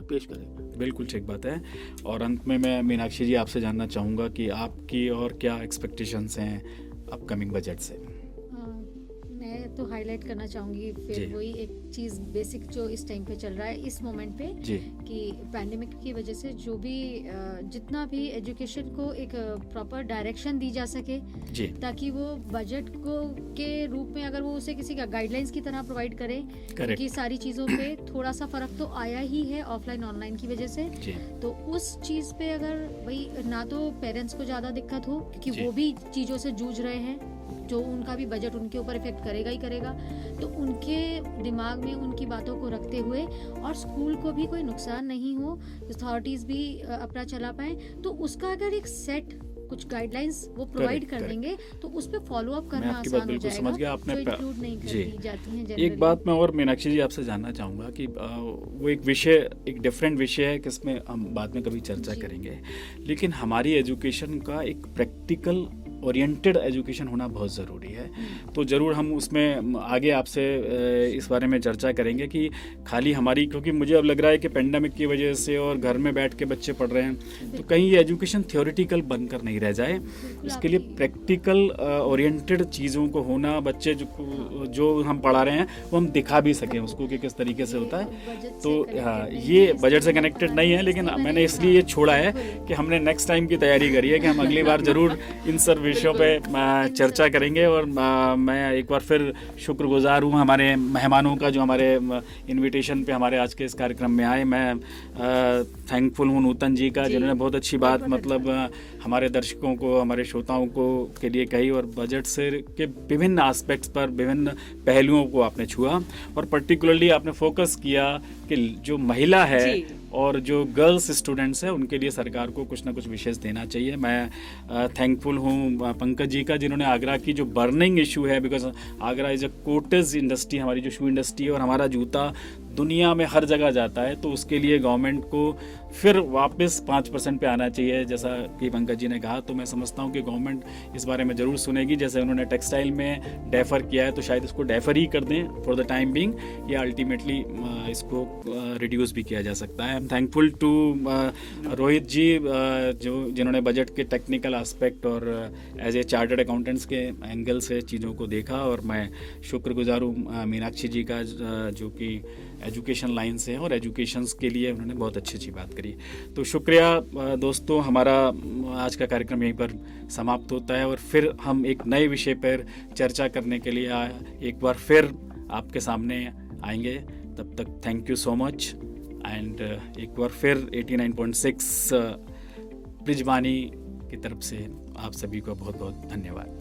पेश करे। बिल्कुल ठीक बात है। और अंत में मैं मीनाक्षी जी आपसे जानना चाहूँगा कि आपकी और क्या एक्सपेक्टेशंस हैं अपकमिंग बजट से। मैं तो हाईलाइट करना चाहूँगी जी। फिर वही एक चीज़ बेसिक जो इस टाइम पे चल रहा है, इस मोमेंट पे, जी। कि पैंडेमिक की वजह से जो भी जितना भी एजुकेशन को एक प्रॉपर डायरेक्शन दी जा सके, जी। ताकि वो बजट को के रूप में अगर वो उसे किसी का गाइडलाइंस की तरह प्रोवाइड करे, क्योंकि सारी चीज़ों पे थोड़ा सा फर्क तो आया ही है ऑफलाइन ऑनलाइन की वजह से। जी। तो उस चीज़ पे अगर वही ना तो पेरेंट्स को ज़्यादा दिक्कत हो, जी। क्योंकि वो भी चीज़ों से जूझ रहे हैं, जो उनका भी बजट उनके ऊपर इफेक्ट करेगा ही करेगा। तो उनके दिमाग में उनकी बातों को रखते हुए, और स्कूल को भी कोई नुकसान नहीं हो, अथॉरिटीज़ भी अपना चला पाएँ, तो उसका अगर एक सेट कुछ गाइडलाइंस वो प्रोवाइड कर देंगे तो उस पे फॉलो अप करना आपकी बात आसान हो बिल्कुल समझ गया। जाएगा, आपने जो इंक्लूड नहीं कर जी। दी जाती हैं एक जनरली। बात मैं और मीनाक्षी जी आपसे जानना चाहूँगा कि वो एक विषय, एक डिफरेंट विषय है कि इसमें हम बाद में कभी चर्चा जी। करेंगे, लेकिन हमारी एजुकेशन का एक प्रैक्टिकल ओरिएंटेड एजुकेशन होना बहुत ज़रूरी है। तो ज़रूर हम उसमें आगे आपसे इस बारे में चर्चा करेंगे कि खाली हमारी, क्योंकि मुझे अब लग रहा है कि पेंडेमिक की वजह से और घर में बैठ के बच्चे पढ़ रहे हैं, तो कहीं ये एजुकेशन थ्योरेटिकल बनकर नहीं रह जाए। इसके लिए प्रैक्टिकल ओरिएंटेड चीज़ों को होना, बच्चे जो हम पढ़ा रहे हैं वो हम दिखा भी सकें उसको कि किस तरीके से होता है। तो हाँ, ये बजट से कनेक्टेड नहीं है, लेकिन मैंने इसलिए ये छोड़ा है कि हमने नेक्स्ट टाइम की तैयारी करी है कि हम अगली बार ज़रूर इन सब विषयों पे चर्चा करेंगे। और मैं एक बार फिर शुक्रगुजार हूँ हमारे मेहमानों का जो हमारे इनविटेशन पे हमारे आज के इस कार्यक्रम में आए। मैं थैंकफुल हूँ नूतन जी का, जिन्होंने बहुत अच्छी बात मतलब हमारे दर्शकों को, हमारे श्रोताओं को के लिए कही, और बजट से के विभिन्न एस्पेक्ट्स पर, विभिन्न पहलुओं को आपने छुआ, और पर्टिकुलरली आपने फोकस किया कि जो महिला है और जो गर्ल्स स्टूडेंट्स हैं उनके लिए सरकार को कुछ ना कुछ विशेष देना चाहिए। मैं थैंकफुल हूँ पंकज जी का, जिन्होंने आगरा की जो बर्निंग इशू है, because Agra is a cottage industry, हमारी जो शू इंडस्ट्री है, और हमारा जूता दुनिया में हर जगह जाता है, तो उसके लिए गवर्नमेंट को फिर वापस 5% पे आना चाहिए, जैसा कि पंकज जी ने कहा। तो मैं समझता हूँ कि गवर्नमेंट इस बारे में ज़रूर सुनेगी। जैसे उन्होंने टेक्सटाइल में डेफर किया है, तो शायद इसको डेफर ही कर दें फॉर द टाइम बिंग, या अल्टीमेटली इसको रिड्यूस भी किया जा सकता है। I am thankful to Rohit ji, जिन्होंने बजट के टेक्निकल एस्पेक्ट और एज ए चार्टर्ड अकाउंटेंट्स के एंगल से चीज़ों को देखा। और मैं शुक्रगुजार हूँ मीनाक्षी जी का, जो कि एजुकेशन लाइन से है और एजुकेशंस के लिए उन्होंने बहुत अच्छी बात करी। तो शुक्रिया दोस्तों, हमारा आज का कार्यक्रम यहीं पर समाप्त होता है, और फिर हम एक नए विषय पर चर्चा करने के लिए एक बार फिर आपके सामने आएंगे। तब तक thank you so much, and एक बार फिर 89.6 ब्रिजवानी की तरफ से आप सभी को बहुत बहुत धन्यवाद।